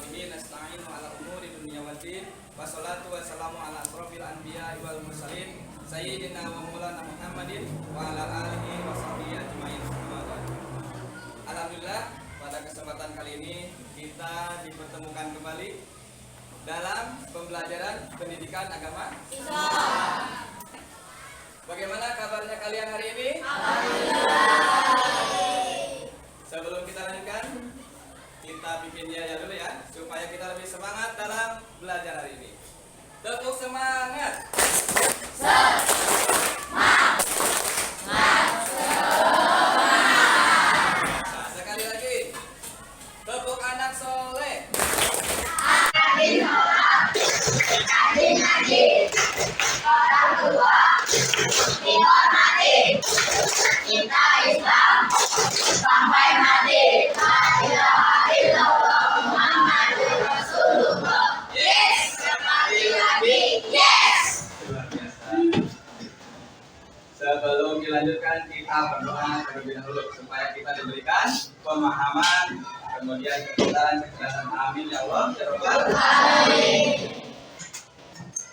bihi nasta'inu ala umuri dunya waddin. Wassalatu wassalamu ala asrofil anbiya wal mursalin sayyidina wa maulana Muhammadin wa ala alihi wa sahbihi ajmain. Alhamdulillah, pada kesempatan kali ini kita dipertemukan kembali dalam pembelajaran pendidikan agama Islam. Bagaimana kabarnya kalian hari ini? Sebelum kita lanjutkan, kita bikin ya dulu ya, supaya kita lebih semangat dalam belajar hari ini. Tepuk semangat. Nah, sekali lagi. Tepuk anak soleh. Orang tua dihormati, cinta Islam sampai mati. La ilaha illallah Muhammadur Rasulullah. Yes, kembali lagi. Yes. Luar biasa. Sebelum dilanjutkan, kita berdoa terlebih dahulu supaya kita diberikan pemahaman, kemudian kebenaran, kecerdasan. Amin ya Allah. Amin.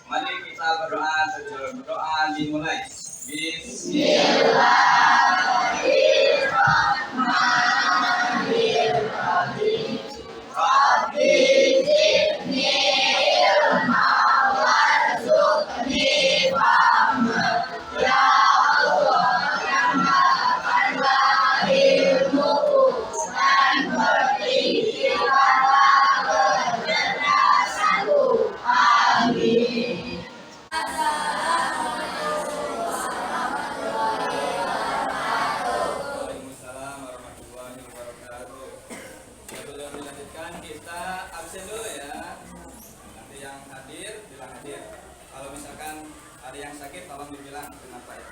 Mari kita berdoa, sebelum berdoa dimulai. Bismillahirrahmanirrahim. Rabbi zidni ilma warzuqni fahma. Ya Allah, tambahkanlah ilmuku dan berikanlah kecerdasanku. Amin. Waalaikumsalam warahmatullahi wabarakatuh. Sebelum dilanjutkan, kita absen dulu ya. Nanti yang hadir bilang hadir. Kalau misalkan ada yang sakit, tolong dibilang kenapa ya.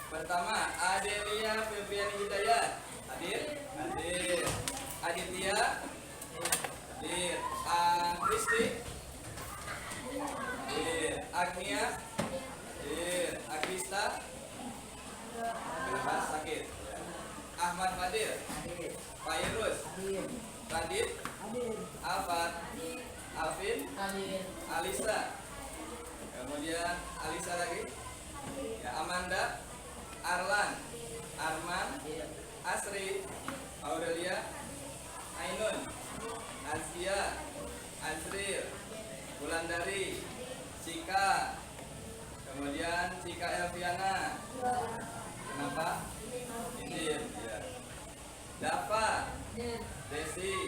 Pertama, Adelia Febriani Hidayat. Hadir? Hadir. Aditya? Hadir. Kristi? Hadir. Agnia? Hadir. Agrista? Kenapa sakit? Ahmad Fadir? Fairuz? Radit? Alfat? Alvin? Alisa? Kemudian Alisa lagi? Ya, Amanda? Arlan? Arman? Asri? Aurelia? Ainun? Azkia? Azril? Wulandari? Cika? Kemudian Cika Elviana? Kenapa? Indin, ya. Dava? Desi?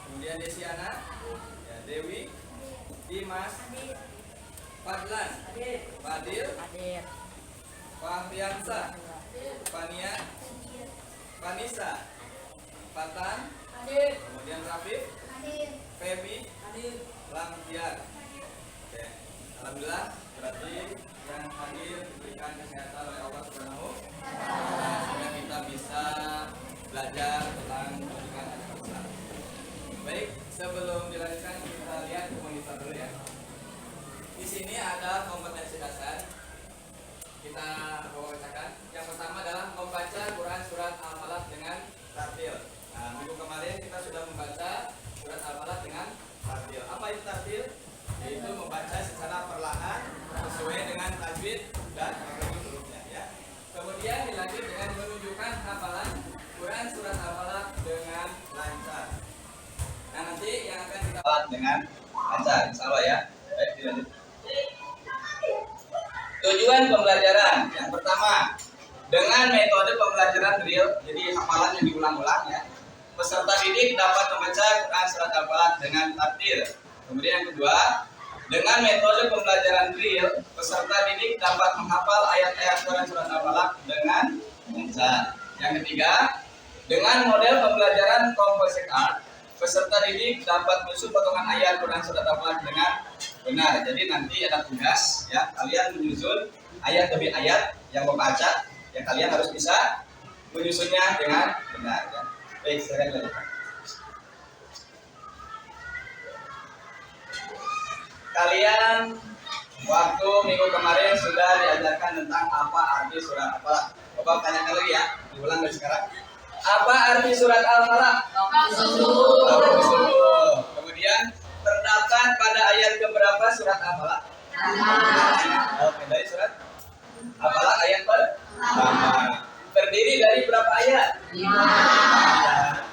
Kemudian Desiana? Ya, Dewi? Dimas? Fadlan? Fadil? Fahriansa? Fania? Vanisa? Fatan? Kemudian Rafif? Feby? Lampiar. Oke. Alhamdulillah, berarti yang hadir diberikan kesehatan oleh Allah Subhanahu wa Ta'ala, sehingga kita bisa belajar tentang pendidikan agama Islam. Baik, sebelum dilanjutkan kita lihat ke monitor dulu ya. Di sini ada kompetensi dasar. Kita bacakan. Yang pertama adalah membaca Quran surat Al-Falaq dengan tartil. Nah, minggu kemarin kita sudah membaca surat Al-Falaq dengan tartil. Apa itu tartil? Yaitu membaca secara perlahan sesuai dengan tajwid dan huruf-hurufnya ya. Kemudian dilanjut dengan menunjukkan hafalan Quran surat Al-Falaq dengan lancar. Nah, nanti yang akan kita hafal dengan lancar, insyaallah ya. Baik, dilanjut. Tujuan pembelajaran yang pertama dengan metode pembelajaran drill, jadi hafalan yang diulang-ulang ya. Peserta didik dapat membaca Quran surat Al-Falaq dengan tartil. Kemudian yang kedua, dengan metode pembelajaran drill, peserta didik dapat menghafal ayat-ayat Quran surat Al-Falaq dengan lancar. Yang ketiga, dengan model pembelajaran composite art, peserta didik dapat menyusun potongan ayat Quran surat Al-Falaq dengan benar. Jadi nanti ada tugas ya, kalian menyusun ayat demi ayat yang membaca, ya kalian harus bisa menyusunnya dengan benar ya. Baik, silakan lanjutkan. Kalian waktu minggu kemarin sudah diajarkan tentang apa arti surat Al-Falaq. Bapak tanyakan lagi ya, diulang dari sekarang. Apa arti surat Al-Falaq? Sungguh. apalah? Oke, dari surat apalah ayat pertama. Terdiri dari berapa ayat? 5.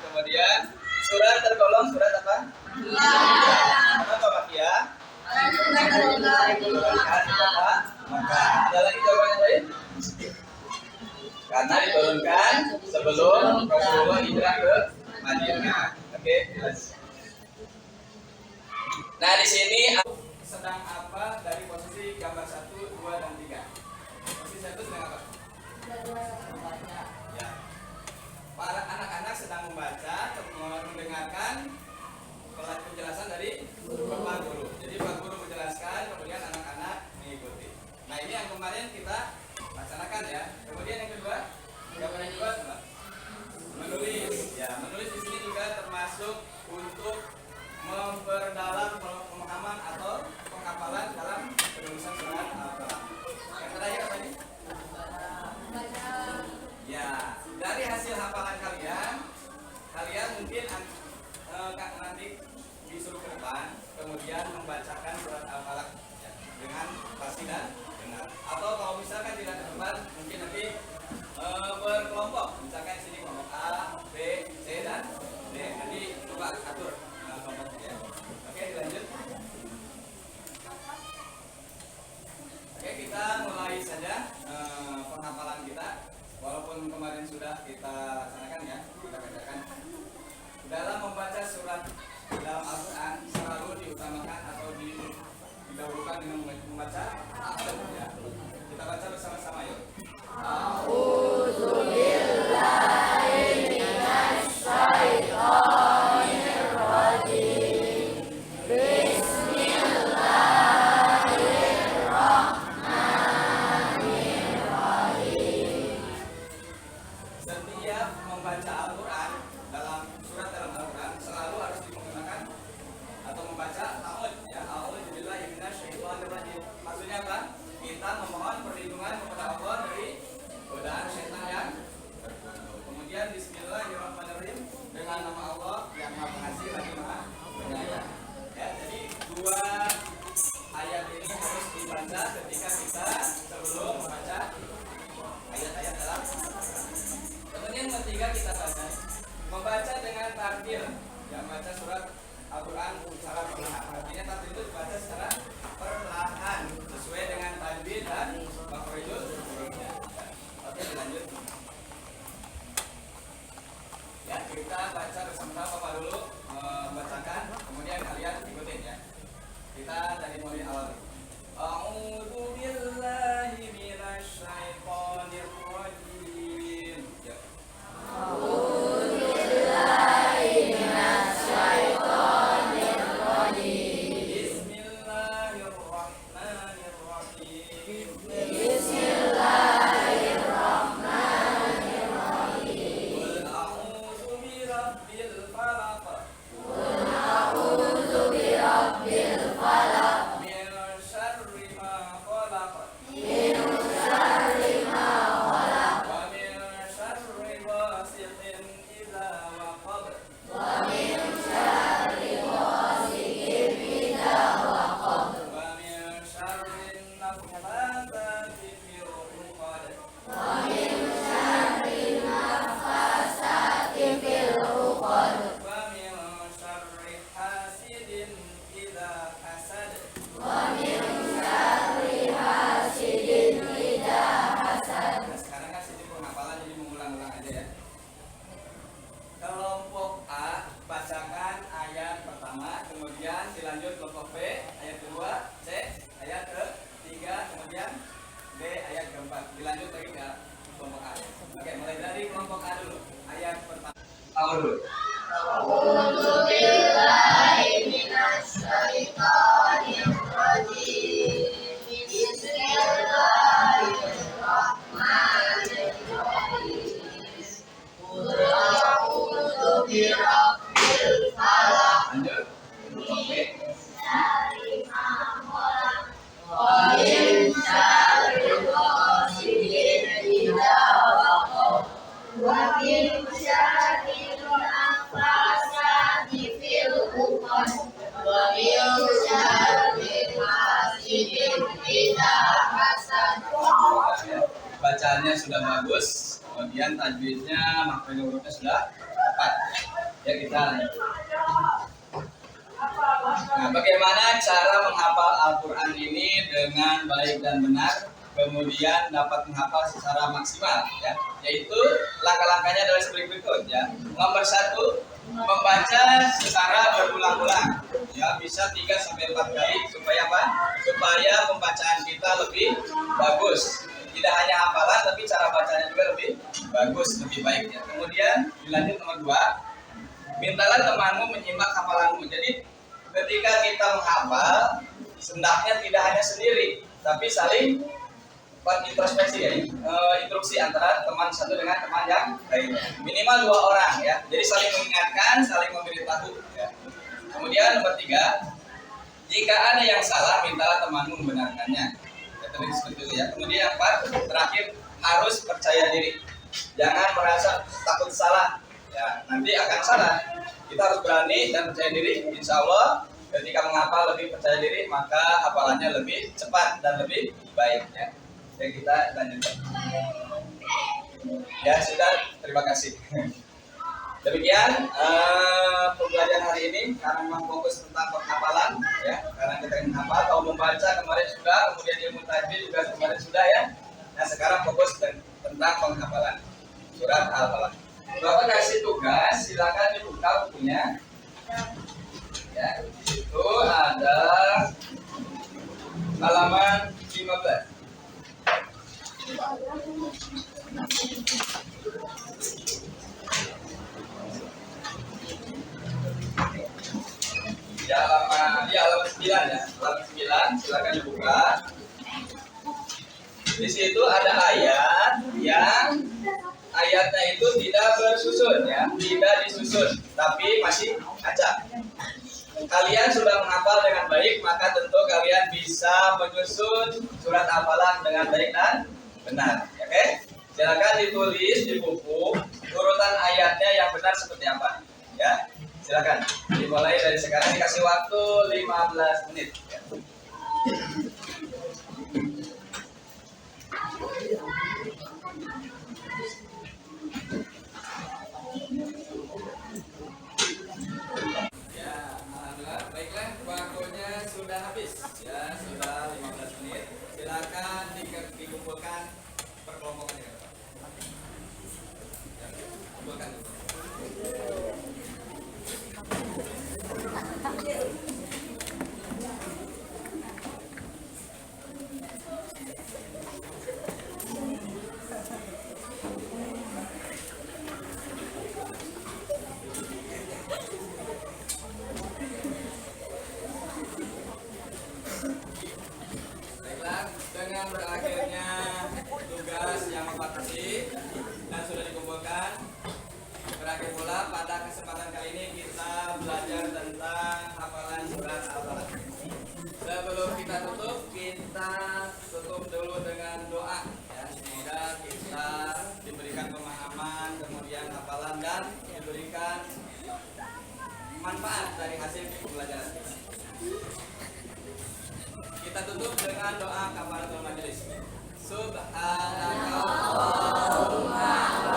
Kemudian surat tergolong surat apa? Kenapa Makiyah? Diturunkan di kota Makkah. Ada lagi jawaban yang lain? Karena diturunkan sebelum Rasulullah hijrah ke Madinah. Oke, jelas. Nah, di sini sedang apa dari posisi gambar 1, 2, dan 3? Posisi 1 sedang apa? Ya. Para anak-anak sedang membaca, mendengarkan penjelasan dari Bapak Guru. Jadi Bapak Guru menjelaskan, kemudian anak-anak mengikuti. Nah, ini yang kemarin kita laksanakan ya. Kemudian yang kedua, gambar yang kedua apa? Menulis. Ya, menulis di sini juga termasuk untuk memperdalam pemahaman atau penghafalan dalam penulisan surat Al-Baqarah. Yang terakhir apa ini? Ya, dari hasil hafalan kalian mungkin nanti disuruh ke depan, kemudian membacakan surat Al-Falaq ya, dengan pasti dan benar. Atau kalau misalkan tidak ke depan, mungkin nanti berkelompok, misalkan sini kelompok A, B, C, dan D. Nanti coba atur kelompoknya. Oke, dilanjut. Oke, kita mulai saja penghafalan kita. Walaupun kemarin sudah kita laksanakan ya, kita kerjakan. Dalam membaca surat dalam Al-Quran selalu diutamakan atau didahulukan dengan membaca al ya. Kita baca bersama-sama yuk. Setiap membaca Al-Quran dalam Al-Quran selalu harus menggunakan atau membaca ta'awudz ya. A'udzubillahi minasyaitonirrajim. Maksudnya apa? Kita memohon perlindungan kepada Allah dari godaan syaitan yang terkutuk. Kemudian bismillahirrahmanirrahim, dengan nama Allah yang Maha Pengasih lagi Maha Penyayang. Ya, jadi dua ayat ini harus dibaca ketika kita sebelum membaca ayat-ayat dalam Al-Quran. Kemudian yang ketiga kita membaca dengan tartil, yang baca surat Al-Quran secara perlahan. Artinya tartil itu dibaca secara perlahan sesuai dengan tajwid dan makhrajul hurufnya. Oke, dilanjut. Ya, kita baca bersama Bapak dulu membacakan, kemudian kalian ikutin ya. Kita dari mulai awal. A'udzu billahi minasy syaithanir rajim. Ya. Dilanjut kelompok B ayat kedua, C ayat ketiga, kemudian D ayat keempat. Dilanjut lagi ke kelompok A. Oke, mulai dari kelompok A dulu. Ayat pertama. Awal dulu. A'udzu billahi minasy syaithanir rajim. Bismillahirrahmanirrahim. Qul a'udzu birabbil falaq. Lanjut. ومن شر غاسق إذا وقب ومن شر hafalannya sudah bagus, kemudian tajwidnya, makhraj hurufnya sudah tepat. Ya kita. Nah, bagaimana cara menghafal Al-Quran ini dengan baik dan benar, kemudian dapat menghafal secara maksimal, ya. Yaitu langkah-langkahnya adalah seperti berikut, ya. Nomor 1, membaca secara berulang-ulang, ya, bisa 3-4 kali supaya apa? Supaya pembacaan kita lebih bagus. Tidak hanya hafalan, tapi cara bacanya juga lebih bagus, lebih baik, ya. Kemudian dilanjut nomor 2, mintalah temanmu menyimak hafalanmu. Jadi ketika kita menghafal, hendaknya tidak hanya sendiri, tapi saling introspeksi, ya, instruksi antara teman satu dengan teman yang lain. Minimal 2 orang, ya. Jadi saling mengingatkan, saling memberitahu, ya. Kemudian nomor 3, jika ada yang salah, mintalah temanmu membenarkannya. Seperti itu, ya. Kemudian yang 4, terakhir, harus percaya diri. Jangan merasa takut salah. Ya, nanti akan salah. Kita harus berani dan percaya diri. Insya Allah ketika menghafal lebih percaya diri, maka hafalannya lebih cepat dan lebih baik, ya. Jadi kita lanjutkan. Ya sudah, terima kasih. Demikian pembelajaran hari ini, karena memang fokus tentang penghafalan, ya. Karena kita ingin hafal, kalau membaca kemarin sudah, kemudian ilmu tajwid juga kemarin sudah, ya. Nah sekarang fokus tentang penghafalan surat Al-Falaq. Bapak kasih tugas, silakan dibuka bukunya. Ya, itu ada halaman 15. Ya, halaman 9, ya. Halaman 9, silakan dibuka. Di situ ada ayat yang ayatnya itu tidak bersusun, ya, tidak disusun, tapi masih acak. Kalian sudah menghafal dengan baik, maka tentu kalian bisa menyusun surat hafalan dengan baik dan benar. Oke? Silakan ditulis di buku urutan ayatnya yang benar seperti apa. Ya, silakan. Dimulai dari sekarang, dikasih waktu 15 menit. Ya. Silakan dikumpulkan per kelompok aja. Ya, kumpulkan. Dengan berakhirnya tugas yang membatasi dan sudah dikumpulkan, berakhir pula pada kesempatan kali ini kita belajar tentang hafalan surat Al-Falaq. Sebelum kita tutup dulu dengan doa, ya. Semoga kita diberikan pemahaman, kemudian hafalan, dan diberikan manfaat dari hasil pembelajaran kita. Kita tutup dengan doa kafaratul majelis. Subhanallah.